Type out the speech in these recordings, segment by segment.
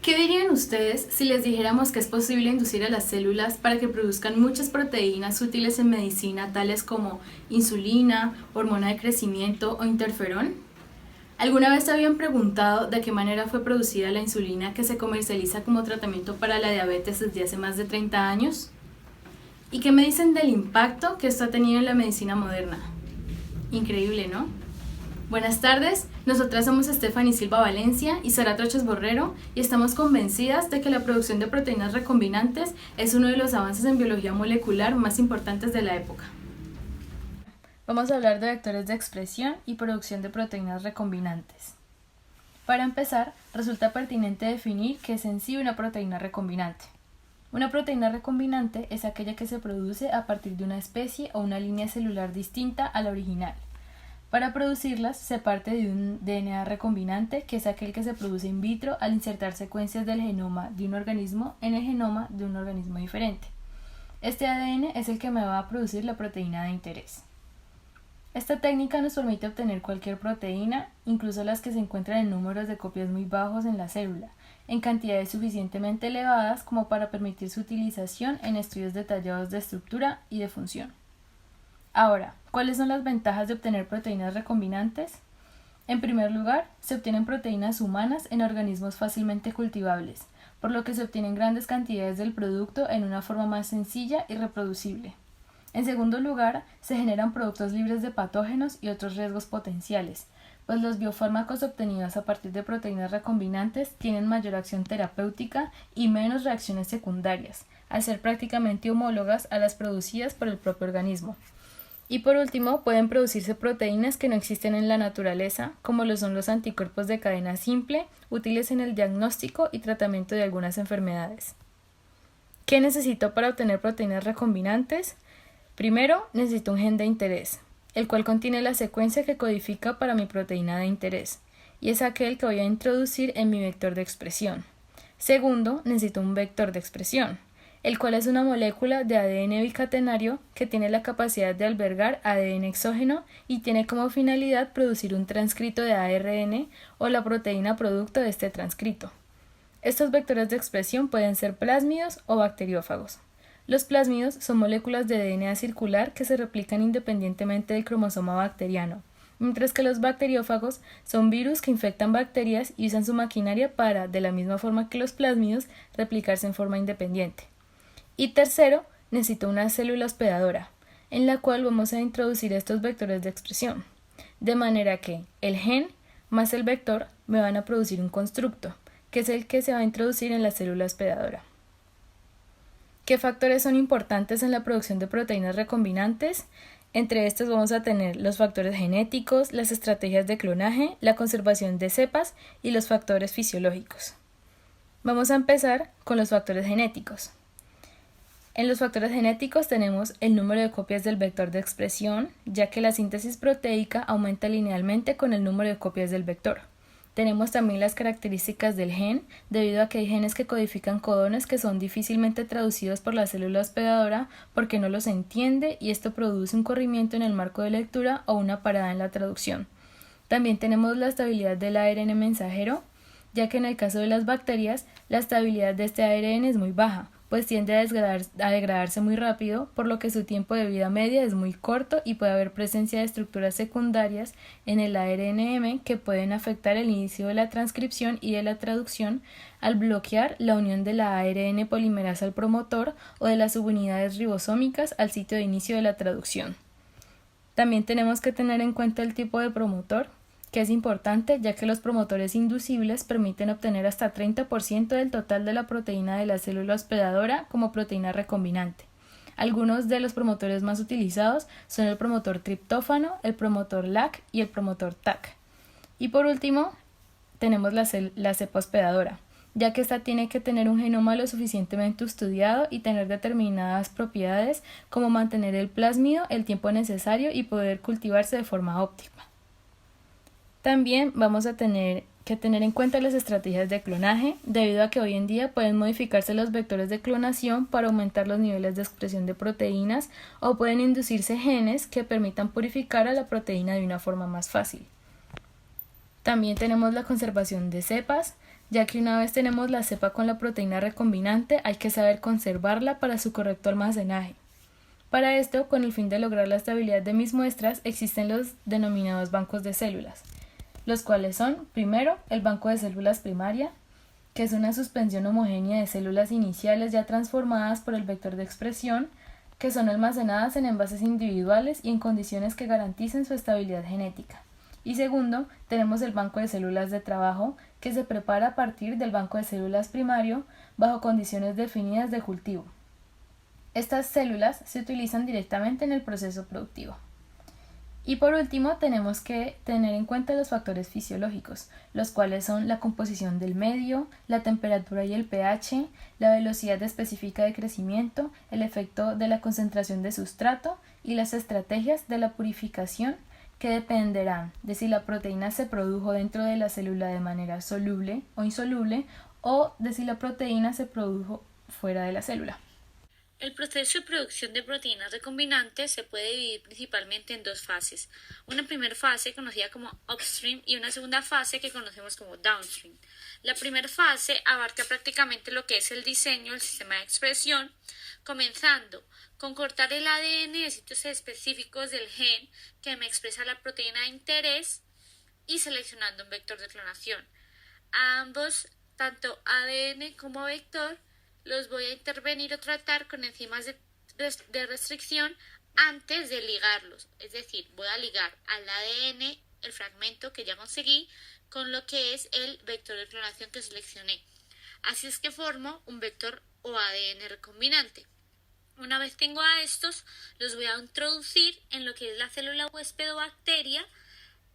¿Qué dirían ustedes si les dijéramos que es posible inducir a las células para que produzcan muchas proteínas útiles en medicina, tales como insulina, hormona de crecimiento o interferón? ¿Alguna vez se habían preguntado de qué manera fue producida la insulina que se comercializa como tratamiento para la diabetes desde hace más de 30 años? ¿Y qué me dicen del impacto que esto ha tenido en la medicina moderna? Increíble, ¿no? Buenas tardes, nosotras somos Stephanie Silva Valencia y Sara Troches Borrero y estamos convencidas de que la producción de proteínas recombinantes es uno de los avances en biología molecular más importantes de la época. Vamos a hablar de vectores de expresión y producción de proteínas recombinantes. Para empezar, resulta pertinente definir qué es en sí una proteína recombinante. Una proteína recombinante es aquella que se produce a partir de una especie o una línea celular distinta a la original. Para producirlas se parte de un DNA recombinante, que es aquel que se produce in vitro al insertar secuencias del genoma de un organismo en el genoma de un organismo diferente. Este ADN es el que me va a producir la proteína de interés. Esta técnica nos permite obtener cualquier proteína, incluso las que se encuentran en números de copias muy bajos en la célula, en cantidades suficientemente elevadas como para permitir su utilización en estudios detallados de estructura y de función. Ahora, ¿cuáles son las ventajas de obtener proteínas recombinantes? En primer lugar, se obtienen proteínas humanas en organismos fácilmente cultivables, por lo que se obtienen grandes cantidades del producto en una forma más sencilla y reproducible. En segundo lugar, se generan productos libres de patógenos y otros riesgos potenciales, pues los biofármacos obtenidos a partir de proteínas recombinantes tienen mayor acción terapéutica y menos reacciones secundarias, al ser prácticamente homólogas a las producidas por el propio organismo. Y por último, pueden producirse proteínas que no existen en la naturaleza, como lo son los anticuerpos de cadena simple, útiles en el diagnóstico y tratamiento de algunas enfermedades. ¿Qué necesito para obtener proteínas recombinantes? Primero, necesito un gen de interés, el cual contiene la secuencia que codifica para mi proteína de interés, y es aquel que voy a introducir en mi vector de expresión. Segundo, necesito un vector de expresión, el cual es una molécula de ADN bicatenario que tiene la capacidad de albergar ADN exógeno y tiene como finalidad producir un transcrito de ARN o la proteína producto de este transcrito. Estos vectores de expresión pueden ser plásmidos o bacteriófagos. Los plásmidos son moléculas de DNA circular que se replican independientemente del cromosoma bacteriano, mientras que los bacteriófagos son virus que infectan bacterias y usan su maquinaria para, de la misma forma que los plásmidos, replicarse en forma independiente. Y tercero, necesito una célula hospedadora, en la cual vamos a introducir estos vectores de expresión, de manera que el gen más el vector me van a producir un constructo, que es el que se va a introducir en la célula hospedadora. ¿Qué factores son importantes en la producción de proteínas recombinantes? Entre estos vamos a tener los factores genéticos, las estrategias de clonaje, la conservación de cepas y los factores fisiológicos. Vamos a empezar con los factores genéticos. En los factores genéticos tenemos el número de copias del vector de expresión, ya que la síntesis proteica aumenta linealmente con el número de copias del vector. Tenemos también las características del gen, debido a que hay genes que codifican codones que son difícilmente traducidos por la célula hospedadora porque no los entiende y esto produce un corrimiento en el marco de lectura o una parada en la traducción. También tenemos la estabilidad del ARN mensajero, ya que en el caso de las bacterias, la estabilidad de este ARN es muy baja, pues tiende a degradarse muy rápido, por lo que su tiempo de vida media es muy corto y puede haber presencia de estructuras secundarias en el ARNM que pueden afectar el inicio de la transcripción y de la traducción al bloquear la unión de la ARN polimerasa al promotor o de las subunidades ribosómicas al sitio de inicio de la traducción. También tenemos que tener en cuenta el tipo de promotor, que es importante ya que los promotores inducibles permiten obtener hasta 30% del total de la proteína de la célula hospedadora como proteína recombinante. Algunos de los promotores más utilizados son el promotor triptófano, el promotor LAC y el promotor TAC. Y por último, tenemos la cepa hospedadora, ya que ésta tiene que tener un genoma lo suficientemente estudiado y tener determinadas propiedades como mantener el plásmido el tiempo necesario y poder cultivarse de forma óptima. También vamos a tener que tener en cuenta las estrategias de clonaje, debido a que hoy en día pueden modificarse los vectores de clonación para aumentar los niveles de expresión de proteínas o pueden inducirse genes que permitan purificar a la proteína de una forma más fácil. También tenemos la conservación de cepas, ya que una vez tenemos la cepa con la proteína recombinante hay que saber conservarla para su correcto almacenaje. Para esto, con el fin de lograr la estabilidad de mis muestras, existen los denominados bancos de células, los cuales son, primero, el banco de células primaria, que es una suspensión homogénea de células iniciales ya transformadas por el vector de expresión, que son almacenadas en envases individuales y en condiciones que garanticen su estabilidad genética. Y segundo, tenemos el banco de células de trabajo, que se prepara a partir del banco de células primario bajo condiciones definidas de cultivo. Estas células se utilizan directamente en el proceso productivo. Y por último, tenemos que tener en cuenta los factores fisiológicos, los cuales son la composición del medio, la temperatura y el pH, la velocidad específica de crecimiento, el efecto de la concentración de sustrato y las estrategias de la purificación, que dependerán de si la proteína se produjo dentro de la célula de manera soluble o insoluble o de si la proteína se produjo fuera de la célula. El proceso de producción de proteínas recombinantes se puede dividir principalmente en dos fases. Una primera fase conocida como upstream y una segunda fase que conocemos como downstream. La primera fase abarca prácticamente lo que es el diseño del sistema de expresión, comenzando con cortar el ADN de sitios específicos del gen que me expresa la proteína de interés y seleccionando un vector de clonación. A ambos, tanto ADN como vector, los voy a intervenir o tratar con enzimas de restricción antes de ligarlos. Es decir, voy a ligar al ADN el fragmento que ya conseguí con lo que es el vector de clonación que seleccioné. Así es que formo un vector o ADN recombinante. Una vez tengo a estos, los voy a introducir en lo que es la célula huésped o bacteria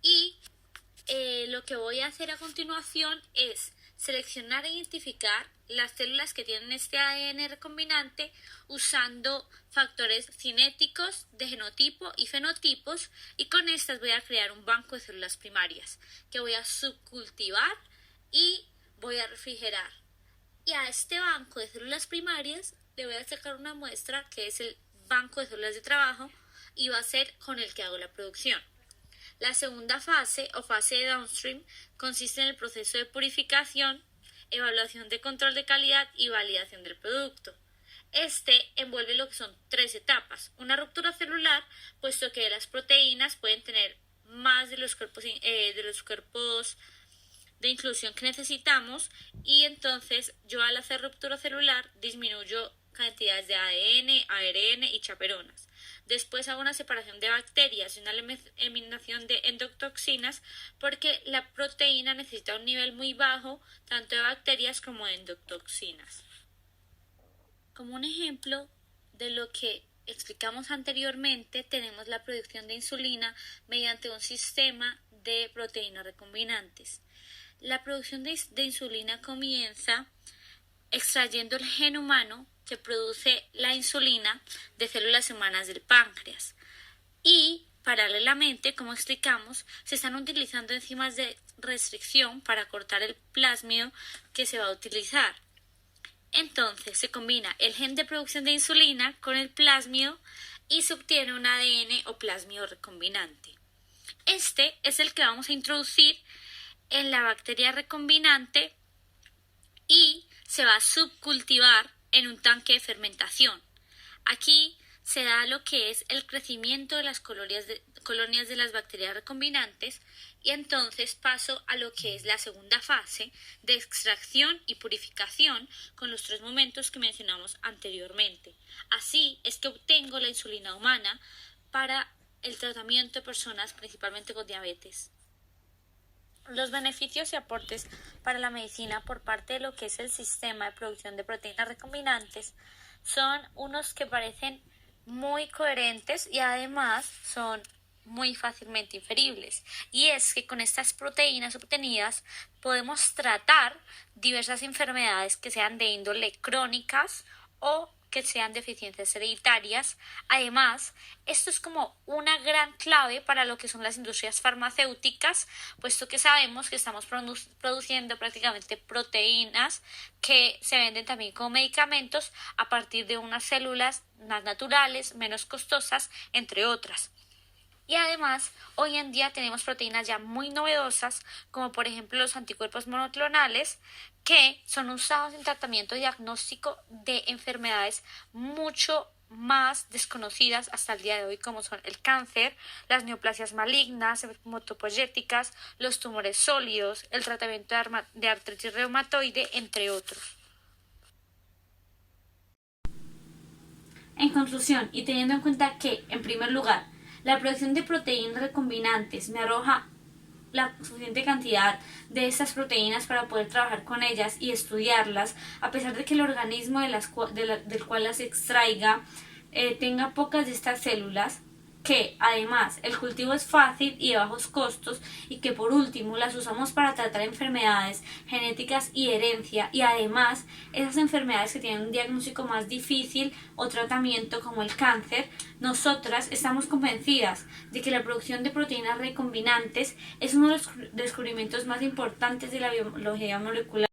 y lo que voy a hacer a continuación es seleccionar e identificar las células que tienen este ADN recombinante usando factores cinéticos de genotipo y fenotipos, y con estas voy a crear un banco de células primarias que voy a subcultivar y voy a refrigerar. Y a este banco de células primarias le voy a sacar una muestra que es el banco de células de trabajo y va a ser con el que hago la producción. La segunda fase o fase de downstream consiste en el proceso de purificación, evaluación de control de calidad y validación del producto. Este envuelve lo que son 3 etapas. Una ruptura celular, puesto que las proteínas pueden tener más de los cuerpos de inclusión que necesitamos, y entonces yo al hacer ruptura celular disminuyo cantidades de ADN, ARN y chaperonas. Después hago una separación de bacterias y una eliminación de endotoxinas porque la proteína necesita un nivel muy bajo tanto de bacterias como de endotoxinas. Como un ejemplo de lo que explicamos anteriormente, tenemos la producción de insulina mediante un sistema de proteínas recombinantes. La producción de insulina comienza extrayendo el gen humano que produce la insulina de células humanas del páncreas. Y, paralelamente, como explicamos, se están utilizando enzimas de restricción para cortar el plásmido que se va a utilizar. Entonces, se combina el gen de producción de insulina con el plásmido y se obtiene un ADN o plásmido recombinante. Este es el que vamos a introducir en la bacteria recombinante y se va a subcultivar en un tanque de fermentación. Aquí se da lo que es el crecimiento de las colonias de las bacterias recombinantes, y entonces paso a lo que es la segunda fase de extracción y purificación con los 3 momentos que mencionamos anteriormente. Así es que obtengo la insulina humana para el tratamiento de personas principalmente con diabetes. Los beneficios y aportes para la medicina por parte de lo que es el sistema de producción de proteínas recombinantes son unos que parecen muy coherentes y además son muy fácilmente inferibles. Y es que con estas proteínas obtenidas podemos tratar diversas enfermedades que sean de índole crónicas o que sean deficiencias hereditarias. Además, esto es como una gran clave para lo que son las industrias farmacéuticas, puesto que sabemos que estamos produciendo prácticamente proteínas que se venden también como medicamentos a partir de unas células más naturales, menos costosas, entre otras. Y además, hoy en día tenemos proteínas ya muy novedosas, como por ejemplo los anticuerpos monoclonales, que son usados en tratamiento diagnóstico de enfermedades mucho más desconocidas hasta el día de hoy, como son el cáncer, las neoplasias malignas, hematopoyéticas, los tumores sólidos, el tratamiento de artritis reumatoide, entre otros. En conclusión, y teniendo en cuenta que, en primer lugar, la producción de proteínas recombinantes me arroja la suficiente cantidad de estas proteínas para poder trabajar con ellas y estudiarlas, a pesar de que el organismo del cual las extraiga tenga pocas de estas células, que además el cultivo es fácil y de bajos costos y que por último las usamos para tratar enfermedades genéticas y herencia, y además esas enfermedades que tienen un diagnóstico más difícil o tratamiento como el cáncer, nosotras estamos convencidas de que la producción de proteínas recombinantes es uno de los descubrimientos más importantes de la biología molecular.